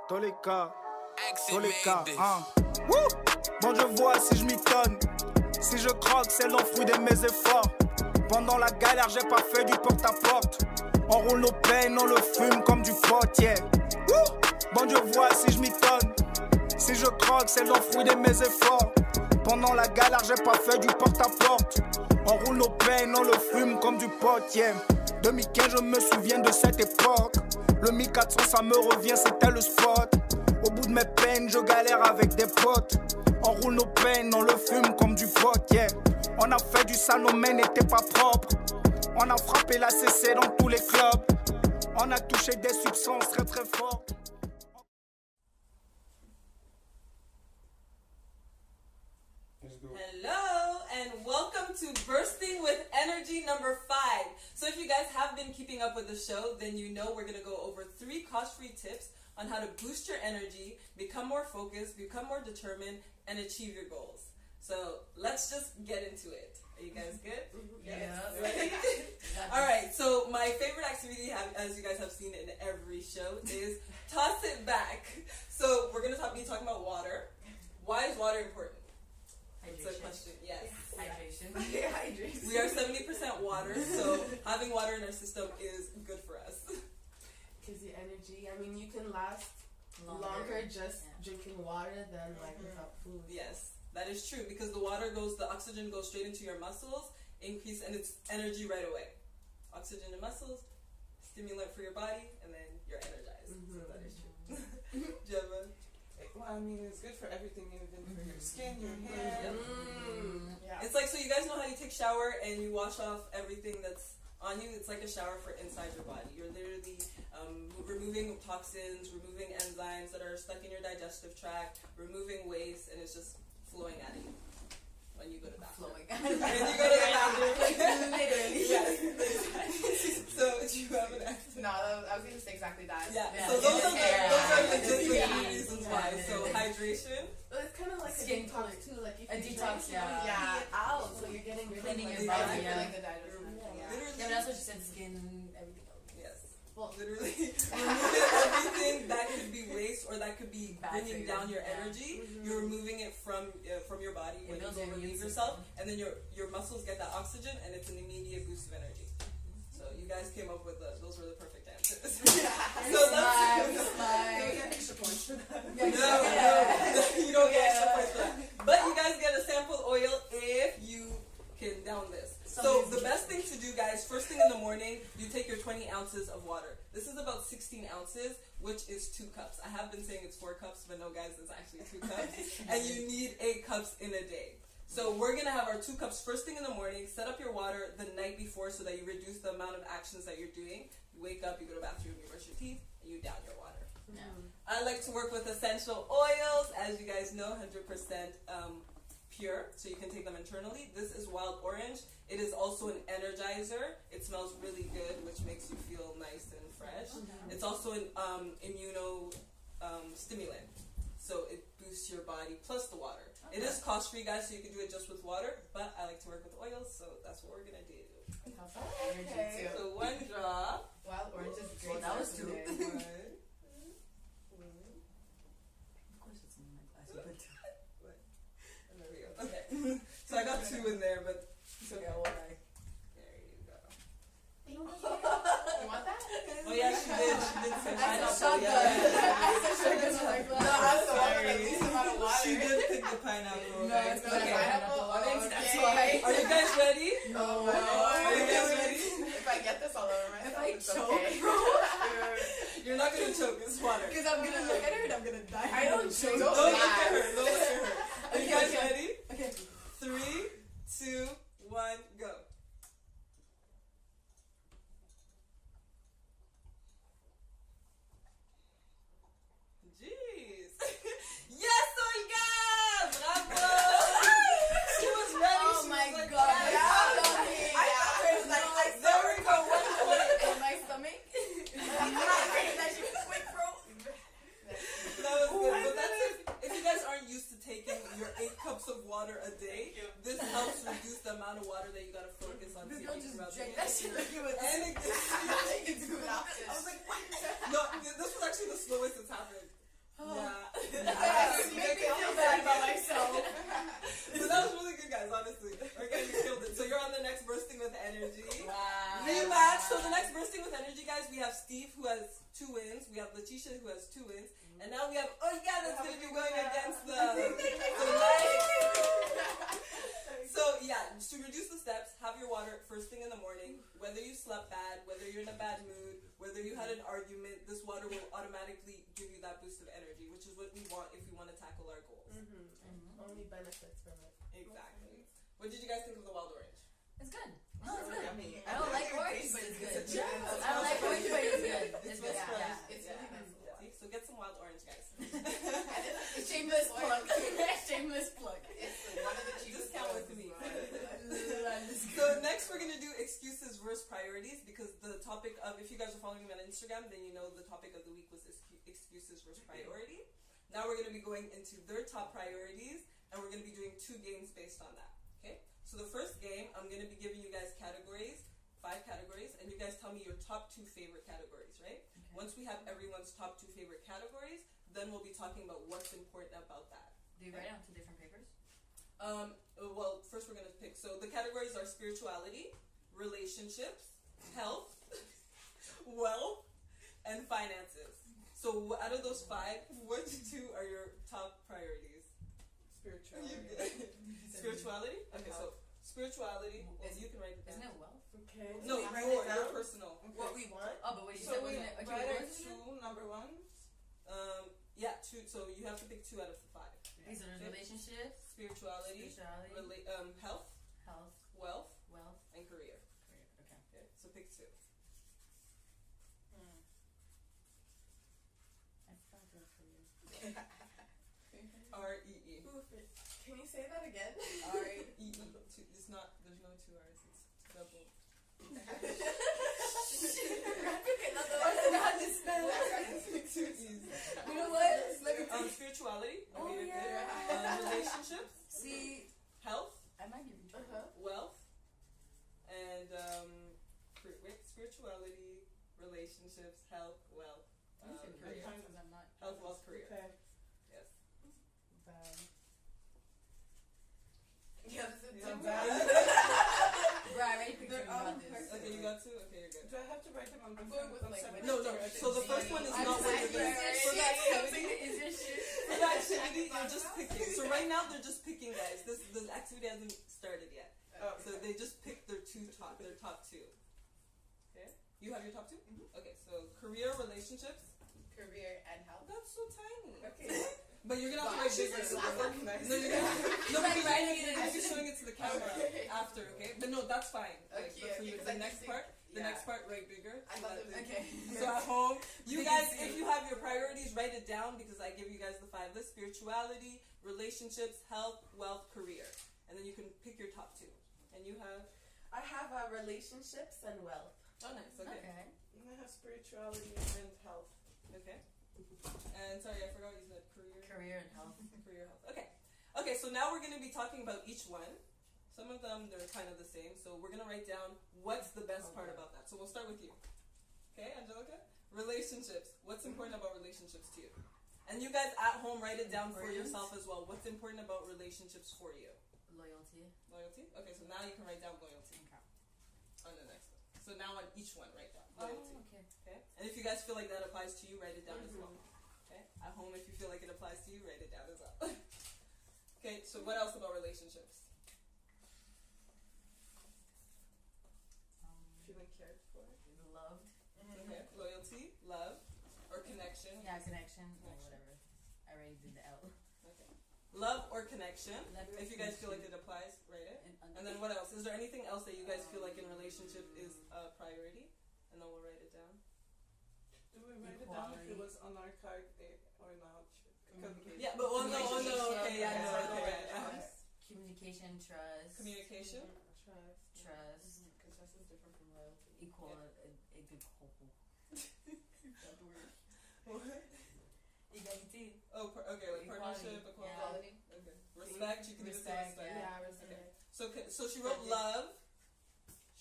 Dans les cas, hein. Bon, je vois si je m'étonne. Si je croque, c'est l'enfruit de mes efforts. Pendant la galère, j'ai pas fait du porte-à-porte. On roule nos peines, on le fume comme du pot, yeah. Bon, je vois si je m'étonne. Si je croque, c'est l'enfruit de mes efforts. Pendant la galère, j'ai pas fait du porte-à-porte. On roule nos peines, on le fume comme du pot, yeah. 2015, je me souviens de cette époque. Le 1400, ça me revient, c'était le spot. Au bout de mes peines, je galère avec des potes. On roule nos peines, on le fume comme du pot, yeah. On a fait du sale, nos mains n'étaient pas propres. On a frappé la CC dans tous les clubs. On a touché des substances très très fortes. Hello and welcome to Bursting with Energy number 5. So if you guys have been keeping up with the show, then you know we're going to go over 3 cost-free tips on how to boost your energy, become more focused, become more determined, and achieve your goals. So let's just get into it. Are you guys good? Yeah. Ready? All right, so my favorite activity, as you guys have seen in every show, is toss it back. So we're going to be talking about water. Why is water important? It's a question, yes. Hydration. Hydration. We are 70% water, so having water in our system is good for us. Gives you energy. I mean, you can last longer just drinking water than without food. Yes, that is true because the oxygen goes straight into your muscles, and it's energy right away. Oxygen in muscles, stimulant for your body, and then you're energized. So that is true. Gemma? Well, I mean, it's good for everything, even for your skin, your hair. Yeah. It's like, so you guys know how you take shower and you wash off everything that's on you? It's like a shower for inside your body. You're literally removing toxins, removing enzymes that are stuck in your digestive tract, removing waste, and it's just flowing out of you when you go to the bathroom. Flowing. When you go to the bathroom. Literally. Yes. So, do you have an answer? No, I was going to say exactly that. Yeah. Yeah. So those are legitimate Yeah. reasons why. So hydration. Well, it's kind of like Skin a detox too. Like if a you detox, drink, you yeah. pee it out, so you're getting rid of Cleaning like, your the body, for, yeah. like the digestion. Literally. Yeah, but that's what you said, skin, everything else. Yes. Well, Literally removing everything that could be waste or that could be Bad bringing for you. down your energy. You're removing it from your body when you builds go your relieve immune yourself, and then your muscles get that oxygen, and it's an immediate boost of energy. So you guys came up with those were the perfect answers. So that's get extra points for that. no, you don't get extra points for that. But you guys get a sample oil if you can down this. So the best thing to do, guys, first thing in the morning, you take your 20 ounces of water. This is about 16 ounces, which is 2 cups. I have been saying it's 4 cups, but no, guys, it's actually 2 cups. And you need 8 cups in a day. So we're going to have our 2 cups first thing in the morning. Set up your water the night before so that you reduce the amount of actions that you're doing. You wake up, you go to the bathroom, you brush your teeth, and you down your water. Yeah. I like to work with essential oils, as you guys know, 100% pure, so you can take them internally. This is wild orange. It is also an energizer. It smells really good, which makes you feel nice and fresh. It's also an stimulant, so it boosts your body plus the water. It is cost-free, guys, so you can do it just with water, but I like to work with oils, so that's what we're going to do. Okay. So 1 drop. Wild orange is great. Well, that was start 2. today. Of course it's in my glass, but And there we go. Okay. So I got 2 in there, but it's okay. There you go. You want that? Oh yeah, she did say I pineapple. said Yeah. I said sugar to my glass. No, I'm the one with the Sorry. least amount of water. She did pick the pineapple. No, guys. it's not Okay. pineapple. Orange, that's Okay. why. Are you guys ready? No. Are you guys ready? If I get this all over myself, If I it's choke, okay. You're not gonna choke. It's water. because I'm gonna look at her and I'm gonna die. I don't choke. Don't look at her. Don't look at her. Are you guys Okay. ready? Okay. 3, 2, 1, go. Jeez. Yes, Olga! Bravo! She was ready. Oh She my was like, God. yes. Yeah, I thought it was like There we go. 1 point. in my stomach. That shit was quick, bro. That was good. But that's if you guys aren't used to taking your 8 cups of water a day, this helps reduce the amount of water that you gotta focus on This taking girl just throughout the drank day. that shit like it was. And it gives you, I was like, what? no, this was actually the slowest it's happened. Yeah. You make me feel bad about myself. So that was really good, guys, honestly. Okay, you killed it. So you're on the next Bursting with Energy. Wow. Rematch. So the next Bursting with Energy, guys, we have Steve, who has 2 wins. We have Letitia, who has 2 wins. And now we have Olga, that's going to be going against the So yeah, to reduce the steps, have your water first thing in the morning. Whether you slept bad, whether you're in a bad mood, whether you had an argument, this water will automatically give you that boost of energy, which is what we want if we want to tackle our goals. Only benefits from it. Exactly. What did you guys think of the wild orange? It's good. No, it's good. Yummy. I don't like orange, but it's good. Yeah. I don't like orange, but it's good. It's good. It's Yeah. It's Yeah. really good. See? So get some wild orange, guys. Shameless plug. Shameless plug. It's one of the cheapest Discount with ones. me. Right. So next we're gonna do excuses versus priorities, because the topic of, if you guys are following me on Instagram, then you know the topic of the week was excuses versus priority. Now we're gonna be going into their top priorities, and we're gonna be doing 2 games based on that. Okay. So the first game, I'm gonna be giving you guys categories, 5 categories, and you guys tell me your top 2 favorite categories, right? Okay. Once we have everyone's top 2 favorite categories, then we'll be talking about what's important about that. Do you write it on 2 different papers? Well, first we're gonna pick. So the categories are spirituality, relationships, health, wealth, and finances. So out of those 5, which 2 are your top priorities? Spirituality. Spirituality? Okay, so spirituality. Well, you can write it Isn't down. it wealth? Okay. No, Write it your down? personal. What we want? Oh, but wait, you So said we wasn't it? Okay, write what our was it? 2 number ones. Yeah, 2. So you have to pick 2 out of the 5. These are Okay. relationships, Spirituality, spirituality, health, health, wealth, wealth, and career. career. Okay. Okay, so pick 2. I forgot the career. R-E-E. Can you say that again? R-E-E. It's not, there's no 2 R's, it's double. Pick 2 E's. You know what? Let me Spirituality. Oh, Okay, you're yeah. good. Relationships, See, health, I might give you trouble. wealth, and spirituality, relationships, health, wealth, You said career, career. because I'm not. Health, wealth, career. Okay. Yes. Bad. Yeah, Yeah. Bro, I already picked They're you about all this. perfect. Okay, you got 2. Okay, you're good. Do I have to write them on I'm going with, like, separate No. directions? So the first one is I'm not just what like, you're doing. yeah, For the activity, Is your shit? for the activity, you're just picking. So right now they're just picking, guys. The activity hasn't started yet. Oh, So they just picked their top 2. Okay. You have your top 2? Okay. So career, relationships. Career and health. That's so tiny. Okay. But you're gonna have to write bigger. Nice. No, you're gonna. No, Like because writing it in I'll be showing it to the camera Okay. after. Okay. But no, that's fine. Like, Okay, but for you, because the I next think- part. The yeah. next part, write bigger. I so thought that it- Okay. So at home, you Big guys, and if see. you have your priorities, write it down, because I give you guys the 5 list: spirituality, relationships, health, wealth, career, and then you can pick your top 2. And you have. I have relationships and wealth. Oh, nice. Okay. Okay. I have spirituality and health. Okay. And sorry, I forgot what you said. Career. Career and health. Career health. Okay. Okay. So now we're going to be talking about each one. Some of them they're kind of the same. So we're going to write down what's the best part about that. So we'll start with you. Okay, Angelica. Relationships. What's important about relationships to you? And you guys at home write it down for Important. yourself as well. What's important about relationships for you? Loyalty. Loyalty. Okay. So now you can write down loyalty Okay. on the next one. So now on each one, write down Oh, loyalty. okay. Okay. And if you guys feel like that applies to you, write it down as well. Okay. At home, if you feel like it applies to you, write it down as well. Okay. So what else about relationships? Feeling cared for. Loved. Okay. Loyalty, love, or connection. Yeah, connection. Or whatever. I already did the L. Okay. Love or connection. Love or If you guys feel like connection. it applies, write it. And And then what else? Is there anything else that you guys feel like in relationship is a priority? And then we'll write it down. Do we write it down if Equality. it was on our card or not? Communication. Yeah, but oh no, okay, yeah, no, Communication. okay. Trust. Communication, trust. Communication. Trust. Trust. Because trust is different from loyalty. Equal. A good couple. That word. Égalité. Oh, okay, like partnership, Equality. equality. Okay. Respect. You can do Respect, respect. yeah. Yeah, respect. So she wrote love.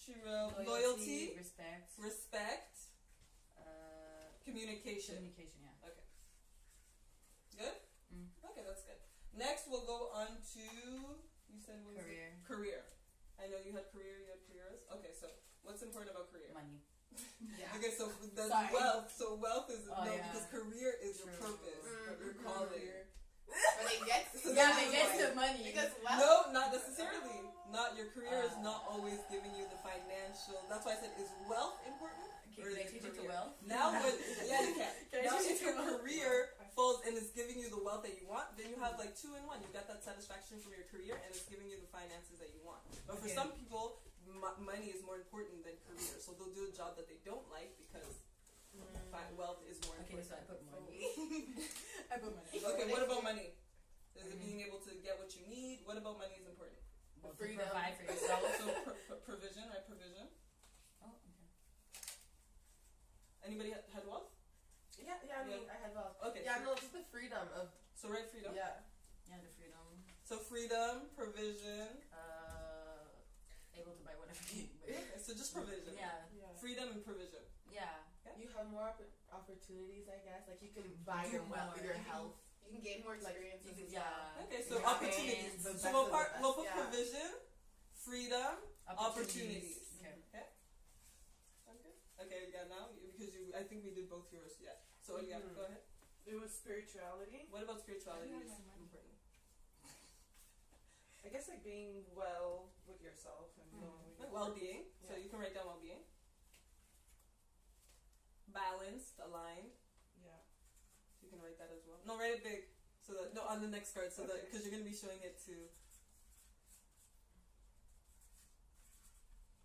She wrote loyalty, Respect. respect, communication. Communication, yeah. Okay. said was Career. Career. I know you had careers. Okay, so what's important about career? Money. Yeah. Okay, so that's Sorry. wealth. So wealth is Oh, yeah. because career is your True. purpose, your calling. When it gets to Yeah, they get to money. Because wealth. No, not necessarily. Not your career is not always giving you the financial. That's why I said, is wealth important? Or Can I is change your it to career? wealth? Now, when yeah, you can. Can I Now, change if it your to wealth? career falls and is giving you the wealth that you want, then you have like 2 in 1. You got that satisfaction from your career, and it's giving you the finances that you want. But for Okay. some people, money is more important than career, so they'll do a job that they don't like because wealth is more Okay, important. so I put money. I put money. Okay, what about money? Is it being able to get what you need? What about money is important? Well, to Freedom. provide for yourself. So provision, right? Provision. Oh, okay. Anybody had wealth? Yeah, I mean, I had wealth. Okay. Yeah, so, no, just the freedom of. so right, freedom. Yeah. Yeah, the freedom. So freedom, provision. Able to buy whatever you Okay, so just provision. Yeah. Yeah. Freedom and provision. Yeah. You have more opportunities, I guess. Like you can buy Do your wealth, more. your health. You can gain more experiences. You could, as well. yeah. Okay, so Yeah. opportunities. The So best we'll, of the part, best, we'll put yeah. provision, freedom, opportunities. Okay. Okay, yeah, now, because I think we did both yours, yeah. So, yeah, Mhm. go ahead. It was spirituality. What about spirituality Yeah, is yeah, yeah. important? I guess like being well with yourself and knowing Like well-being. So Yeah. you can write down well-being. Balanced, aligned. Yeah. You can write that as well. No, write it big. So that no, on the next card. So that because you're gonna be showing it to.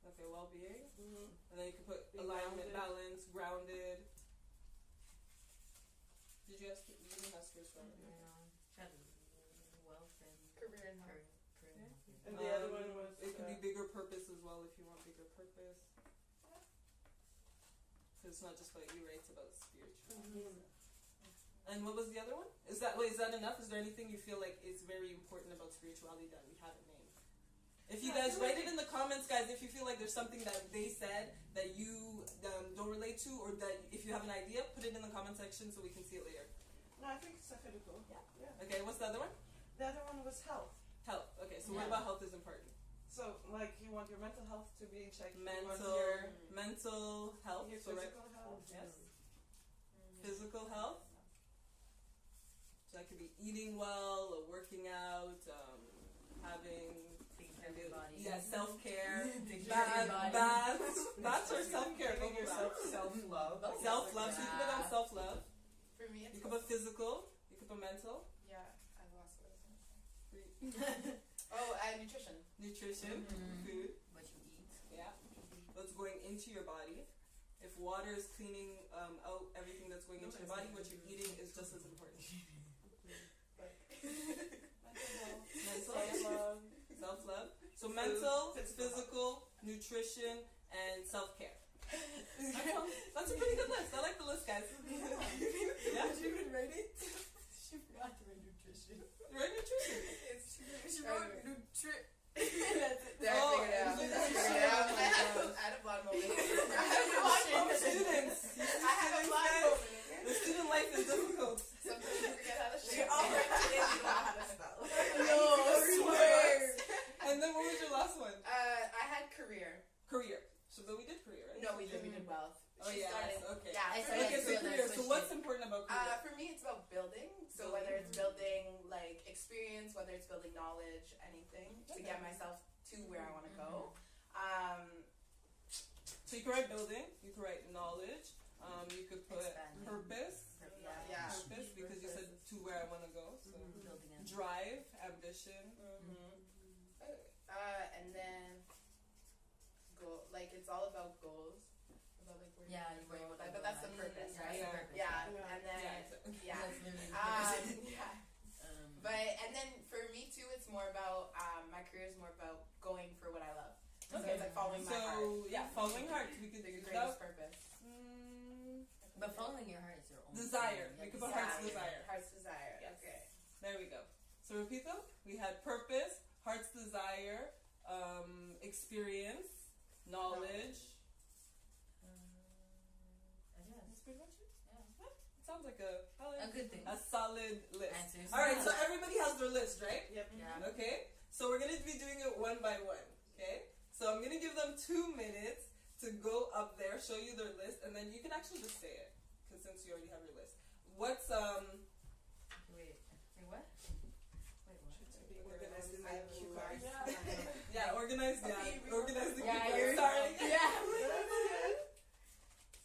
Okay, well-being, and then you can put Being alignment, grounded. balance, grounded. Did you ask? You didn't ask spirituality. Wealth and Career and health. career. And the other one was It could be bigger purpose as well if you want bigger purpose. So it's not just about you, right? It's about spiritual. And what was the other one? Is that enough? Is there anything you feel like is very important about spirituality that we haven't named? If you guys write it in the comments, guys, if you feel like there's something that they said that you don't relate to, or that if you have an idea, put it in the comment section so we can see it later. No, I think it's ethical. Yeah. Okay, what's the other one? The other one was health. Health. Okay, so what Yeah. about health is important? So like you want your mental health to be in check. You want Mental health. your So right, physical health. yes. Physical health. So that could be eating well, or working out, having Taking care of your body. self-care, Taking care of your body. baths or self-care. Giving yourself self-love. Self-love. So you can put down self-love. For me, it's You can put physical. You can put mental. yeah. I lost what I was gonna say. Oh, nutrition. Nutrition, food. What you eat. Yeah. What's going into your body. If water is cleaning out everything that's going into your body, what you're eating is just as important. Mental, Self-love. self-love. So mental, physical, nutrition, and self-care. That's a pretty good list. I like the list, guys. Yeah? Did you even write it? She forgot to write nutrition. Right, nutrition. She wrote nutri. There, Oh, I figured it out. you did I figured it out. I had a blonde moment. Students. I had a blonde moment. The student life is difficult. Sometimes you forget how to She shit. already You know how to spell. No, swear. And then what was your last one? I had career. Career. So then we did career, right? No, we did wealth. Oh, She yes, started. okay. Yeah, I for started me, Okay, it's so career, career. then So switched what's it. important about career? For me, it's about building. So whether it's building like experience, whether it's building knowledge, anything to get myself to where I want to go. So you can write building, you can write knowledge, you could put Expanding. purpose, Yeah. purpose because you said to where I want to go. So Building it. drive, ambition. And then goal. Like it's all about goals. About like where Yeah, you where you want wanna to go. go, But that's the like- purpose, Yeah, right? that's the purpose, Yeah. yeah. And then exactly. yeah. That's literally the purpose. Yeah. But and then for me too, it's more about my career is more about going for what I love. So Okay. it's like following my heart. So yeah, following heart. We could The do greatest that. purpose. But following your heart is your own Desire. thing. We Yeah, could put desire. heart's desire. Heart's desire. Yes. Okay. There we go. So repeat them. We had purpose, heart's desire, experience, knowledge. I guess. That's pretty much it. Yeah. It sounds like a A good thing. solid list. Answers. All right, so everybody has their list, right? Yep. Yeah. Okay. So we're gonna be doing it one by one, okay? So I'm gonna give them 2 minutes to go up there, show you their list, and then you can actually just say it, because since you already have your list. What's Wait, what? organized in I have the cue cards? cards. Yeah, organized. Yeah, organized the Yeah, cue you're cards. Sorry.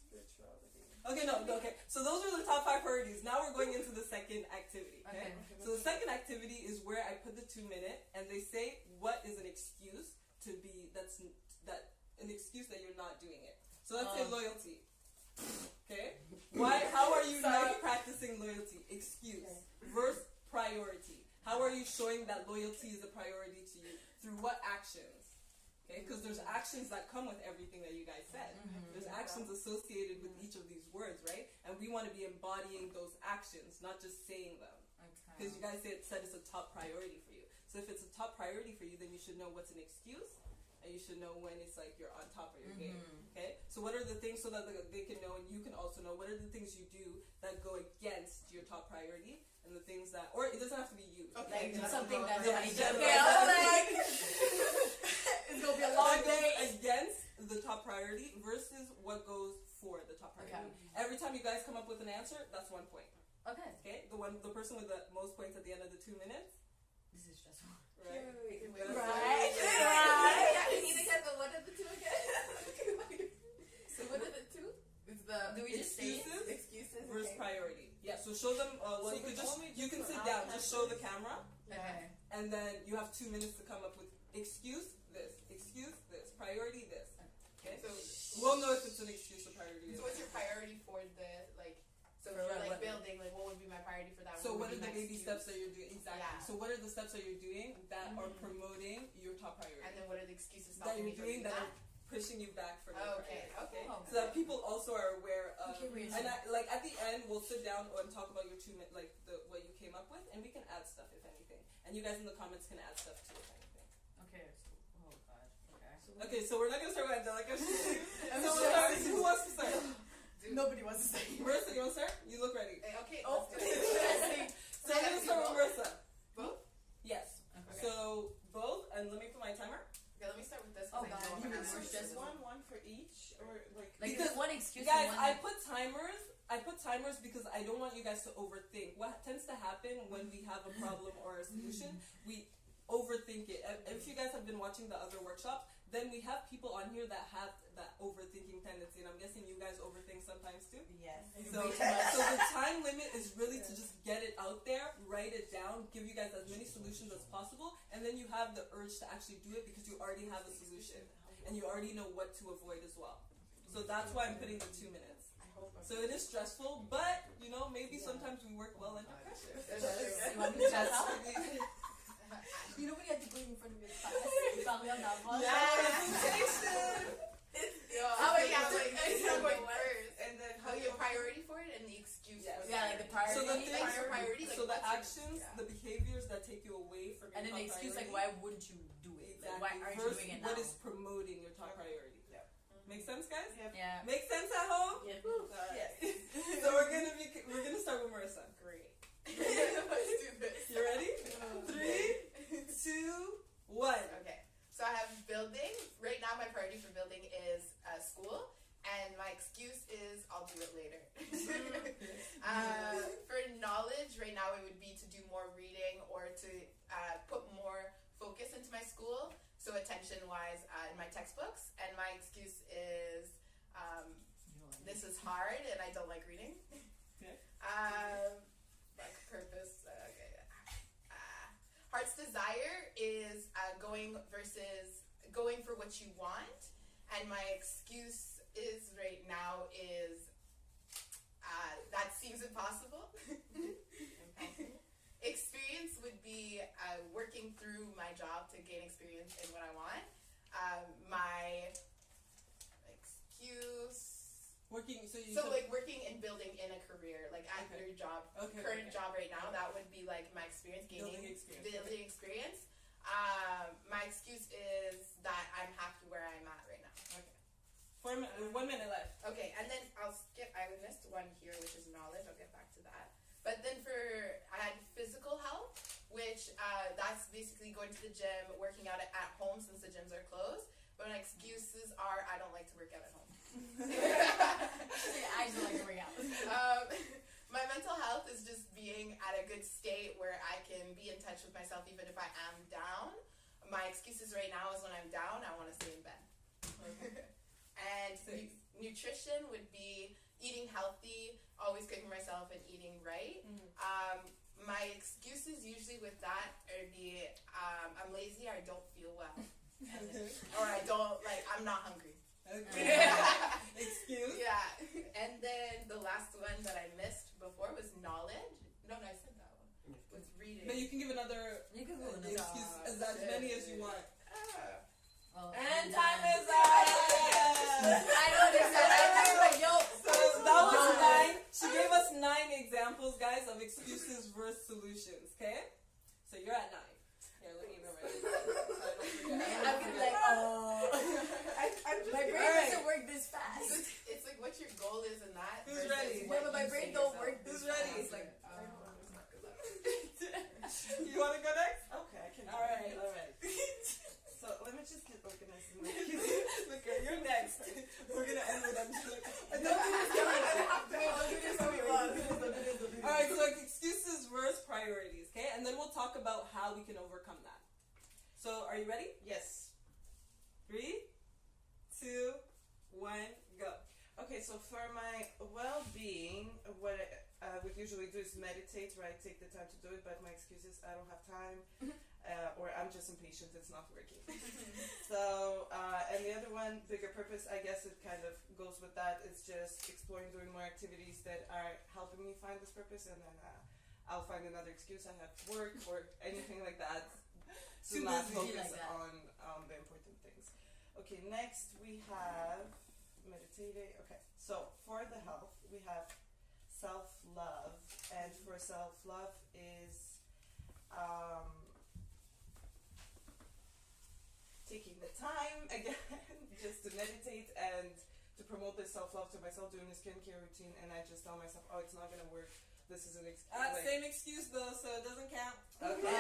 Spirituality. Okay, no, okay. So those are the top 5 priorities. Now we're going into the second activity. Okay. Okay. So the second activity is where I put the 2 minute, and they say what is an excuse to be an excuse that you're not doing it. So let's say loyalty. Okay. Why? How are you not practicing loyalty? Excuse versus priority. How are you showing that loyalty is a priority to you? Through what actions? Okay, because there's actions that come with everything that you guys said. There's actions associated with each of these words, right? And we want to be embodying those actions, not just saying them. Because you guys said it's a top priority for you. So if it's a top priority for you, then you should know what's an excuse, and you should know when it's like you're on top of your game. Okay? So what are the things so that they can know, and you can also know, what are the things you do that go against your top priority, and the things that, or it doesn't have to be you. Like It something doesn't that's go- like, yeah, okay, I was like, it's gonna be a long what goes day. against the top priority versus what goes for the top priority. Okay. Every time you guys come up with an answer, that's 1 point. Okay. Okay? The person with the most points at the end of the 2 minutes, This is stressful. right? Right. Yeah, we need to get the what are the two again? So what are the two? It's the. Do we just say it? Excuses Excuses. versus Okay. priority. Yeah, so show them, well, So you we can just, only you can do sit for down, our just show the camera, Okay. and then you have 2 minutes to come up with excuse this, priority this. Okay? So, We'll know if it's an excuse or priority. so what's your priority for the like? So For if you're what? like building, like what would be my priority for that? So what would are be the my baby excuse? steps that you're doing? Exactly. Yeah. So what are the steps that you're doing that are promoting your top priority? And then what are the excuses That stopping you're me from doing doing that that? are pushing you back from your Okay, priority. okay. So that people also are aware of, Okay, wait, and like at the end we'll sit down and talk about your 2 minutes, like what you came up with, and we can add stuff if anything. And you guys in the comments can add stuff too if anything. Okay. So, oh god. Okay. Okay, so we're not gonna start with Angelica. So I'm we'll sure. start, who wants to start? Nobody wants to say. Marissa, you want to start? You look ready. Okay. Oh. let's do it. So I'm gonna start with Marissa. Both? Yes. Okay. So both, and let me put my timer. Okay, let me start with this. Oh, 'cause I God, know you I'm were more stressed. stressful. One for each, or like. Like Because, there's one excuse. Guys, and one. I put timers because I don't want you guys to overthink. What tends to happen when we have a problem or a solution, we overthink it. If you guys have been watching the other workshops, then we have people on here that have that overthinking tendency, and I'm guessing you guys overthink sometimes too. Yes. So the time limit is really to just get it out there, write it down, give you guys as many solutions as possible, and then you have the urge to actually do it because you already have a solution and you already know what to avoid as well. So that's why I'm putting the 2 minutes. I hope I'm So it is stressful, but you know, maybe sometimes we work well under pressure. That's true. You want me to try it out? You know when you had to go in front of your class? Parler en avant. Oh, yeah, so it's not going first. And then How your priority for it and the excuse. Yes. for Yeah, it. like the priority. So the Like things, your priority, like so the what's your- actions, yeah. the behaviors that take you away from your And then top the excuse like, priority, why wouldn't you do it? exactly, Like, why aren't you versus doing it now? what is promoting your top priority. Yep. Make sense, guys? Yeah. Make sense at home? Yeah. Alright. So we're gonna start with Marissa. Great. Let's do this. You ready? 3, 2, 1. Okay. So I have building. Right now, my priority for building is school, and my excuse is I'll do it later. For knowledge, right now it would be to do more reading or to put more focus into my school. So attention-wise, in my textbooks, and my excuse is this is hard and I don't like reading. Okay. Like purpose. Okay. Heart's desire is going for what you want, and my excuse is right now is that seems impossible. Experience would be working through my job to gain experience in what I want. My excuse. Working, so you So said- like working and building in a career, like at Okay. your job, Okay, current okay. job right now, that would be like my experience, gaining Building experience. My excuse is that I'm happy where I'm at right now. 1 minute left. Okay, and then I'll skip. I missed one here, which is knowledge. I'll get back to that. But then I had physical health, which that's basically going going to the gym, working out at home since the gyms are closed. But my excuses are I don't like to work out at home. I just like to work out. My mental health is just being at a good state where I can be in touch with myself even if I am down. My excuses right now is when I'm down, I want to stay in bed. And nutrition would be eating healthy, always cooking myself and eating right. My excuses usually with that are I'm lazy, I don't feel well. Or I'm not hungry. Okay. Excuse? Yeah. And then the last one that I missed before was knowledge. No, I said that one. Was reading. But you can give another excuse as many as you want. And time is up! I don't understand. So that was 9. She gave us 9 examples, guys, of excuses versus solutions, okay? So you're at 9. Here, let me remember. I'm gonna be like, my brain doesn't work this fast. It's like what your goal is in that. Who's versus ready? what Yeah, but my you brain say don't yourself. work this Who's ready? fast. It's like, it's not good luck. You want to go next? Okay, I can. All right. So let me just get organized. Look, you're next. We're going to end with them. Alright, so excuses versus priorities, okay? And then we'll talk about how we can overcome that. So, are you ready? Yes. 3, 2, 1, go. Okay, so for my well-being, what I would usually do is meditate, right? Take the time to do it, but my excuse is I don't have time, or I'm just impatient, it's not working. So, and the other one, bigger purpose, I guess it kind of goes with that. It's just exploring, doing more activities that are helping me find this purpose, and then I'll find another excuse. I have work or anything like that to not focus on the important things. Okay, next we have meditating. Okay, so for the health, we have self-love, and for self-love is taking the time again just to meditate and to promote this self-love to myself, doing a skincare routine, and I just tell myself, oh, it's not gonna work, this is an excuse. Same excuse though, so it doesn't count. Okay.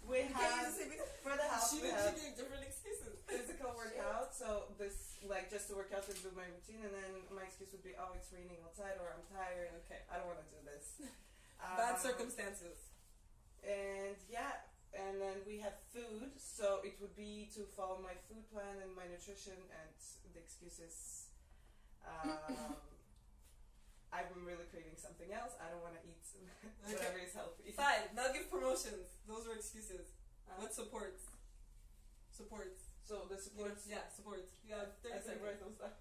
We have for the health, She we did have different excuses. physical workout, so this just to work out and do my routine, and then my excuse would be, oh, it's raining outside, or I'm tired, Okay. I don't want to do this. Bad circumstances. And yeah, and then we have food, so it would be to follow my food plan and my nutrition, and the excuses. I'm really craving something else. I don't want to eat whatever is healthy. 5. Now give promotions. Those were excuses. What supports? Supports. So the supports. Yeah, supports. You got 30 I said seconds. right those stuff.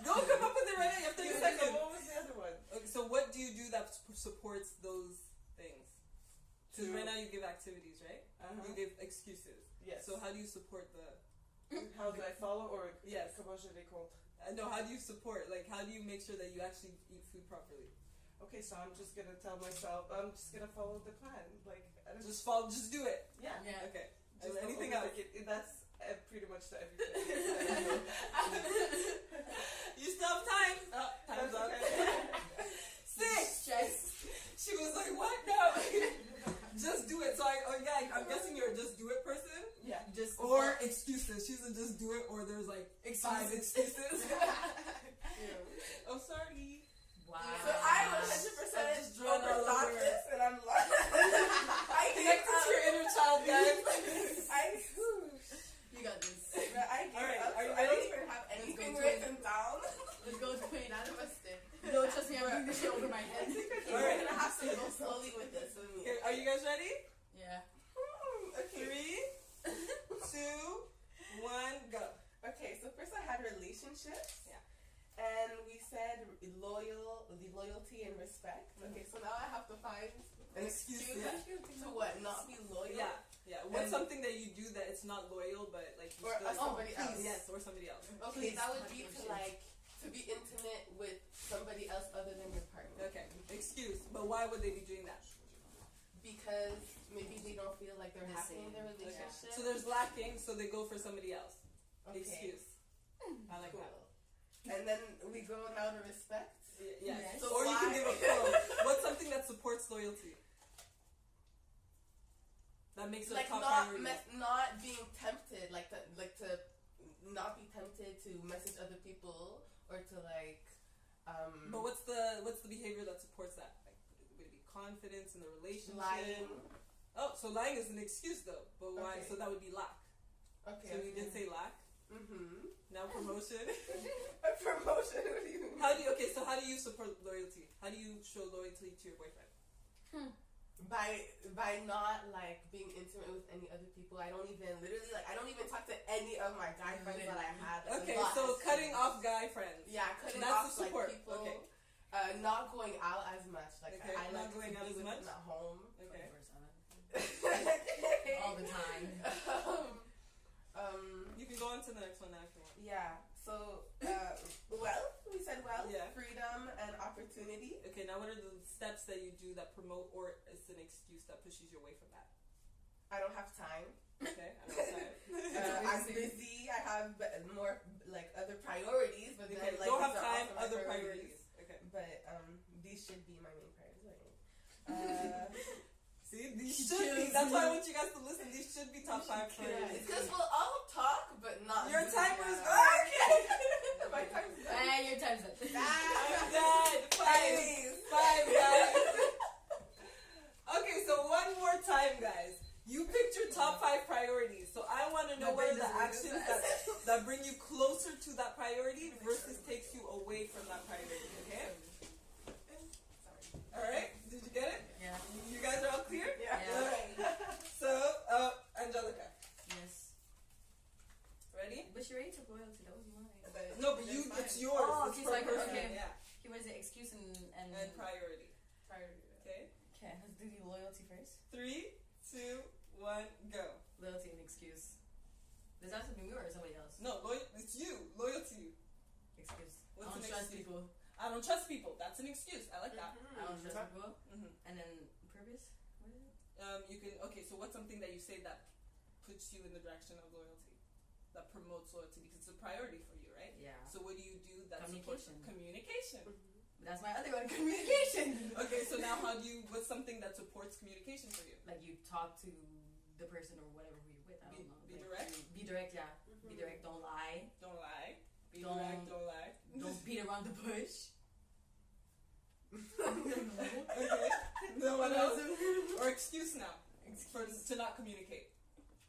Go come up with it right now. You have 30 seconds. What was the other one? Okay, so what do you do that supports those things? Because right now you give activities, right? You give excuses. Yes. So how do you support the... How do I follow, or Yes. comment je les contre? No, how do you support? Like, how do you make sure that you actually eat food properly? Okay, so I'm just gonna tell myself, I'm just gonna follow the plan. Like, I don't Just follow, just do it. yeah. Yeah. Okay. Just And anything don't else? overthink it. That's pretty much the everything. You still have time. Oh, time's up. Okay. 6. Stress. She was like, what? No. Just do it. So I'm guessing you're a just do it person. Yeah. Just Or excuses. She's a just do it, or there's like 5 excuses. Oh, sorry. wow. So I 100% just drawn all overthought over. this, and I'm like, I Connect to your inner child, guys. You got this. I gave Alright, up. are you I don't ready? even have anything to it. written down. Let's go to it. None of us did. No, trust me, I'm doing this shit over my head. We're Alright. gonna have to go slowly with this. Okay, are you guys ready? Yeah. Okay. 3, 2, 1, go. Okay, so first I had relationships. Yeah. And we said loyalty and respect. Okay, so now I have to find an excuse Yeah. to what? Not be loyal? Yeah. What's something that you do that it's not loyal, but like you Or still... somebody else. Yes, or somebody else. Okay, Please, that would be contribution. to be intimate with somebody else other than your partner. Okay, excuse. But why would they be doing that? Because maybe they don't feel like they're The happy in same. their Okay. relationship. So there's lacking, so they go for somebody else. Okay. Excuse. I like Cool. that. And then we go now to respect. Yes. Yes. So Or you can why- give a quote. What's something that supports loyalty? that makes it like a top not priority. not being tempted, like to not be tempted to message other people or to like. But what's the behavior that supports that? Like, would it be confidence in the relationship? Lying. Oh, so lying is an excuse though. But why? Okay. So that would be lack. Okay. So we did say lack. Mm-hmm. Now promotion. A promotion. What do you mean? How do you support loyalty? How do you show loyalty to your boyfriend? By not like being intimate with any other people. I don't even talk to any of my guy friends that I had. Like, Okay, so cutting off guy friends. Yeah, cutting That's off the support. like people. Okay. Not going out as much. Like Okay, I not like going to out be as with much? them at home. Okay. 24/7. All the time. You can go on to the next one after one. Yeah. So we said Yeah. freedom and opportunity. Okay, now what are the steps that you do that promote, or it's an excuse that pushes you away from that? I don't have time. Okay, I know I'm busy. I have more like other priorities, but Okay, then like don't have these are time, also my other priorities. Okay. But these should be my main priorities. See, these should be. That's why I want you guys to listen. These should be top 5 It's priorities. because we'll all talk, but not. Your do timer is that. gone. My time's done. Hey, your time's up. I'm dead. 5, guys. Okay, so one more time, guys. You picked your top 5 priorities, so I want to know what are the actions that bring you closer to that priority versus takes you away from that priority. Okay. All right. Did you get it? Yeah. You guys are all clear? Yeah. All right. So, Angelica, Yes. ready? But she already took loyalty. That was mine. No, but you, it's yours. Oh, it's okay, per so I can- person. okay. Yeah. Okay, what is it? Excuse and And priority. Priority. Okay. Okay, let's do the loyalty first. 3, 2, 1, go. Loyalty and excuse. Does that have to be me or somebody else? No, it's you. Loyalty. Excuse. What's I don't an trust excuse? people. I don't trust people. That's an excuse. I like that. I don't trust people. Mm-hmm. And then purpose? What is it? You can. Okay, so what's something that you say that puts you in the direction of loyalty, that promotes loyalty because it's a priority for you, right? Yeah. So what do you do that supports Communication. communication? That's my other one, communication. Okay, so now what's something that supports communication for you? Like you talk to the person or whatever who you're with. I don't know. Be Like, direct? Be direct, yeah. Be direct. Don't lie. Don't lie. Be Don't- direct. Don't lie. Don't beat around the bush. Okay. No one else. Or excuse now to not communicate.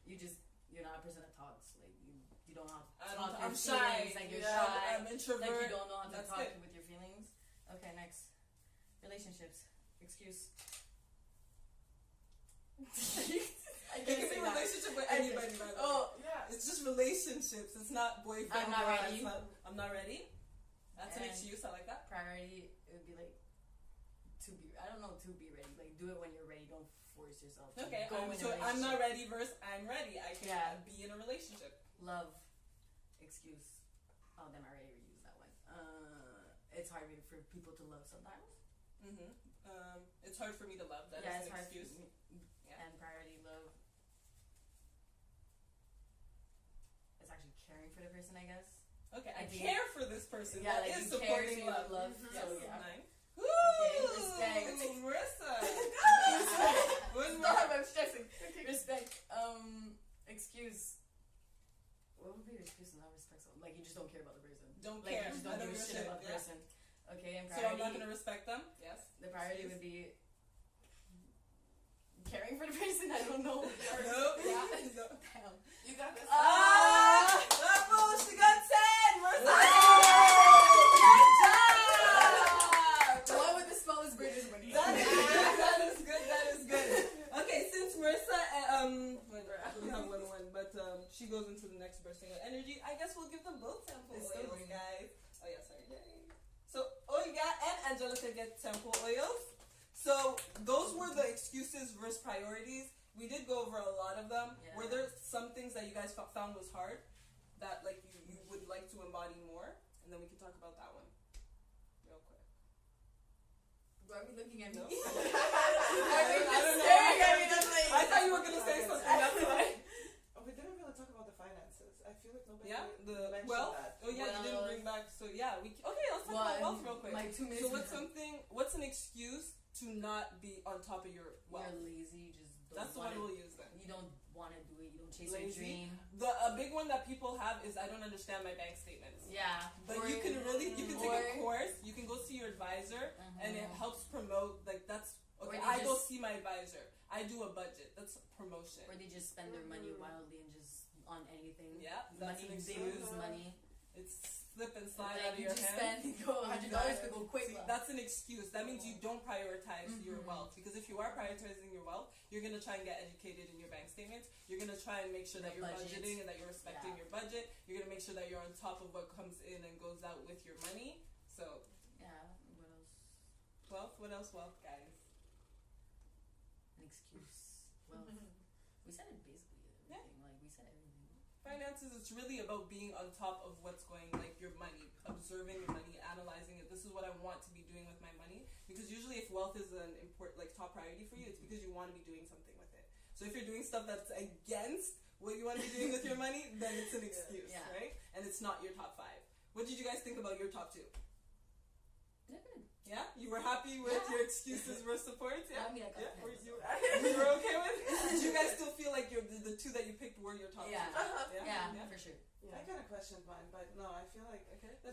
You're not a person that talks. Like you don't know how to I'm talk your shy. feelings. Like you're shy. I'm introvert. Like you don't know how to That's talk good. with your feelings. Okay, next. Relationships. Excuse. I It can't can be say a that. relationship with anybody, by the way. Oh yeah. It's just relationships. It's not boyfriend. I'm not wife. ready. I'm not ready. That's an And- excuse. I like that. Priority, it would be like I don't know, to be ready. Like do it when you're ready. Don't force yourself to Okay. go in a So I'm not relationship. ready versus I'm ready. I can Yeah. be in a relationship. Love. Excuse. Oh, damn, I already used that one. It's hard for people to love sometimes. Mm-hmm. It's hard for me to love. That yeah, is it's an hard. excuse. Yeah. And priority, love. It's actually caring for the person, I guess. Okay. I I think- care for this person. Yeah, That like is you care, supporting so you love. love. Yes. So yeah. Nine. Okay, Ooh, respect. Marissa. One Stop, more. I'm stressing. Respect. Excuse. What would be your excuse to not respect someone? Like you just don't care about the person. Don't Like care. you just I don't give a give a shit shit, about the yeah. person. Okay, and So priority. I'm not gonna respect them. Yes. The priority would be caring for the person. I don't know. No. Yeah. No. Damn. You got this. Bravo! She got 10. Marissa. The one with the smallest bridges winning. That is good. That is good. Okay, since Marissa, we have 1-1, but she goes into the next bursting of energy. I guess we'll give them both sample It's oils, still guys. Oh yeah, sorry. Yay. So Olga and Angelica get sample oils. So those were the excuses versus priorities. We did go over a lot of them. Yeah. Were there some things that you guys found was hard that like you would like to embody more, and then we can talk about that one real quick. Why are we looking at me? No? I don't know. staring at me. That's like, I thought you were gonna say something. That's why. Oh, we didn't really talk about the finances. I feel like nobody Yeah, the mentioned wealth. that. Oh yeah, you didn't bring back. So yeah, okay. Let's talk about wealth real quick. My 2 minutes. So what's an excuse to not be on top of your wealth? You're lazy. Just That's the one we'll use then. You don't want to do it. You don't chase Lazy. your dream. A big one that people have is I don't understand my bank statements. Yeah. But you can take a course. You can go see your advisor, and it helps promote. Like that's okay. I go see my advisor. I do a budget. That's promotion. Or they just spend their money wildly and just on anything. Yeah, that's money. an They excuse. lose money. It's slip and slide Like out of you your just hand. spend go $100 to go quick. See, that's an excuse. That means you don't prioritize your Mm-hmm. wealth. Because if you are prioritizing your wealth, you're gonna try and get educated in your bank statements. You're gonna try and make sure that you're Budget. budgeting and that you're respecting your budget. You're gonna make sure that you're on top of what comes in and goes out with your money. So, Yeah. What else? wealth. What else? Wealth, guys. An excuse. Well, we said it basically everything. Like we said everything. Finances, it's really about being on top of what's going, like your money, observing your money, analyzing it. This is what I want to be doing with my money. Because usually if wealth is an important, like top priority for you, it's because you want to be doing something with it. So if you're doing stuff that's against what you want to be doing with your money, then it's an excuse, right? And it's not your top 5. What did you guys think about your top 2? They're good. Yeah? You were happy with your excuses were supports? Yeah? I mean, I got You were okay with it? Did you guys still feel like the 2 that you picked were your top 2? Yeah, for sure. I kind of questioned mine, but no, I feel like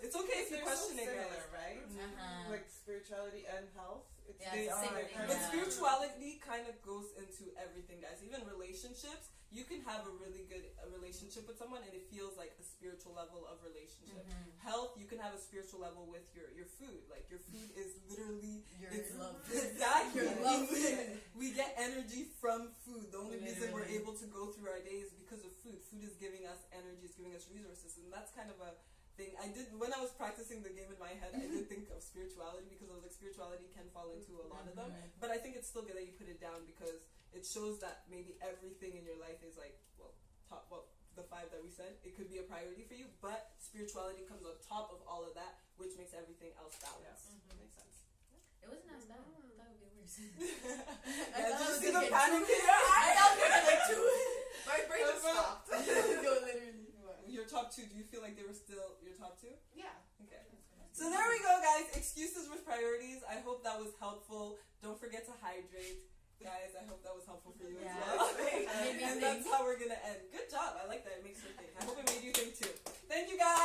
It's okay if you they're question so it, similar, guys. right? Uh-huh. Like spirituality and health. Yeah, it's the same thing, But yeah. spirituality kind of goes into everything, guys. Even relationships, you can have a really good relationship with someone and it feels like a spiritual level of relationship. Health, you can have a spiritual level with your food. Like your food is literally Your it's love. exactly. Your love. We get energy from food. The only reason we're Literally. able to go through our day is because of food. Food is giving us energy, it's giving us resources, and that's kind of a thing. I did when I was practicing the game in my head. I did think of spirituality because I was like, spirituality can fall into a lot of them. But I think it's still good that you put it down because it shows that maybe everything in your life is like the 5 that we said. It could be a priority for you, but spirituality comes on top of all of that, which makes everything else balanced. Makes sense. It wasn't as bad. I thought it would get worse. Yeah, thought did you it was see gonna the get panic two. here? I thought it was gonna get 2. My brain just stopped. No, literally. Your top 2, do you feel like they were still your top 2? Yeah. Okay. So there we go, guys. Excuses with priorities. I hope that was helpful. Don't forget to hydrate. Guys, I hope that was helpful for you as well. Maybe And that's how we're going to end. Good job. I like that. It makes you think. I hope it made you think too. Thank you, guys.